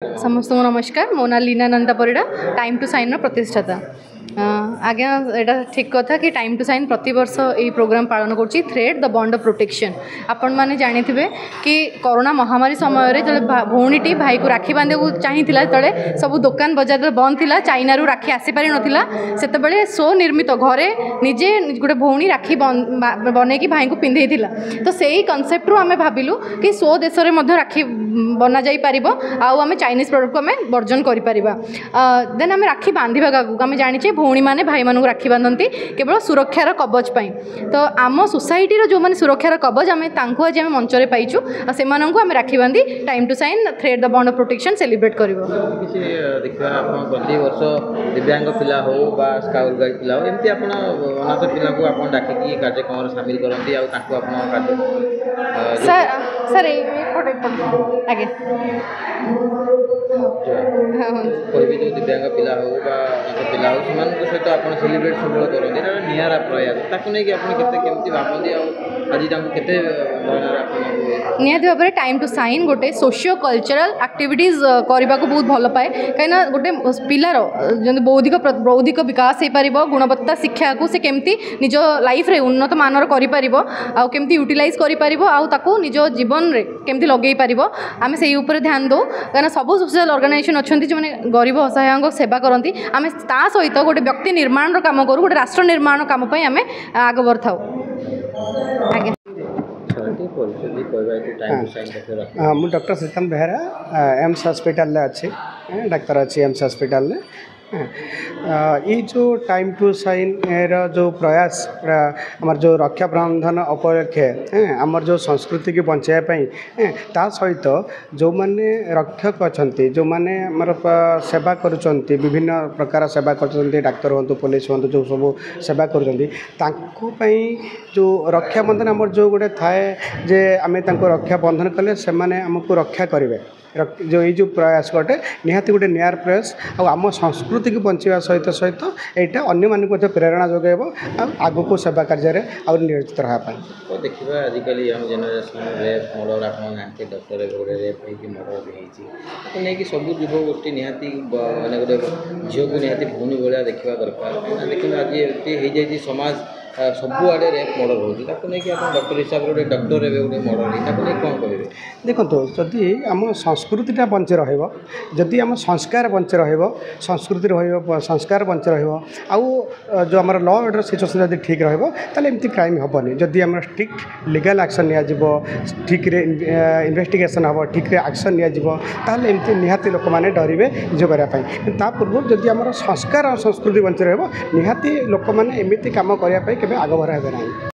समस्त नमस्कार मो ना Lina Nanda Parida time to shine प्रतिष्ठाता आज्ञा एटा ठीक कथा कि टाइम टू साइन प्रति वर्ष यही प्रोग्राम पालन करुच्ची thread the bond of protection. आपण मैंने जानी थे कि कोरोना महामारी समय जो भौणीटी भाई को राखी बांधे चाहिए तले सब दुकान बजार बंद थी चाइना रू राखी आसी पारि नाला से सो निर्मित घरे निजे गोटे भौणी राखी बनई भाई को पिंधे तो से ही कनसेप्ट आम भाविलु कि सो देश में राखी बना जाई पारिबो आउ चाइनीज प्रोडक्ट को आम वर्जन कर देन आम राखी बांधा आम जाने भौणी मैंने भाई मानक राखी बांधती केवल सुरक्षार कवच पाई। तो आम सोसाइटी जो मैंने सुरक्षार कवच आम आज आम मंच में पाइचु से आम राखी बांधी time to shine thread the bond of protection celebrate कर दिव्यांग पिला हो स्काउट गाइड पिला हो एमती आप अनाथ पिला को आप डाकिकी कार्यक्रम सामिल करती सर आगे कोई भी जो दिव्यांग पिला हो पिला हो सहित आप सेलिब्रेट सब करते निरा प्रयास ताकू नहीं केमती भावती आज केते निहाती भाव में टाइम टू साइन गोटे सोशियो कल्चरल एक्टिविटीज करने को बहुत भल पाए कहीं गोटे पिलार जो बौद्धिक विकास हो पार गुणवत्ता शिक्षा को से केमती निज लाइफ रे उन्नत मानर करमती यूटिलाइज कर निज जीवन में केमती लगे पार आम से ध्यान दो कहीं सब सोशल ऑर्गेनाइजेशन अच्छा जो मैंने गरीब असहाय सेवा करती आम सहित गोटे व्यक्ति निर्माण काम करूँ गोटे राष्ट्र निर्माण काम आम आग बढ़ा आगे मुझे doctor Shrikant Behera AIIMS hospital अच्छे डाक्तर अच्छी एम्स हॉस्पिटल ये जो टाइम टू साइन जो प्रयास आमर जो रक्षा बंधन उपलक्षे आमर जो संस्कृति की बचाई ता सहित जो माने रक्षक अच्छा जो माने आमर सेवा करुँच विभिन्न प्रकार सेवा कर डाक्तर हूँ पुलिस हूँ जो सब सेवा कर जो रक्षा बंधन आमर जो गोटे थाए जे आम रक्षा बंधन कले से आमको रक्षा करेंगे जो ये जो प्रयास गोटे निहाती गोटे नियार प्रयास आम संस्कृति को बचावा सहित सहित यहाँ अन्य मानक प्रेरणा जोगेब आग को सेवा कार्य नियोजित रहा देखिए आजिकल यंग जेनेरेशन रेप मर्डर आप डॉक्टर गोटे रेप मर्डर भी नहीं सब युव गोष्ठी निहाती माने गोटे झील को निहाती भूमि भाया देखा दरकार देखिए आज हो समाज सबुआड़े रेप मर्डर होती नहीं डॉक्टर हिसाब से डॉक्टर ए गोटे मर्डर नहीं कौन करेंगे देखो जदि आम संस्कृतिटा बंचे रही आम संस्कार बंचे संस्कृति संस्कार बंचे जो आम लॉ ऑर्डर सिचुएसन जब ठीक रमती क्राइम हेनी जदि आम स्ट्रिक्ट लीगल एक्शन ठीक इन्वेस्टिगेशन हम ठीक एक्शन निमती निहाती लोक मैंने डरवे निज करने पूर्व जदि आम संस्कार और संस्कृति बंचे निहाती लोक मैंने एमती कम करने आग बढ़ा ना।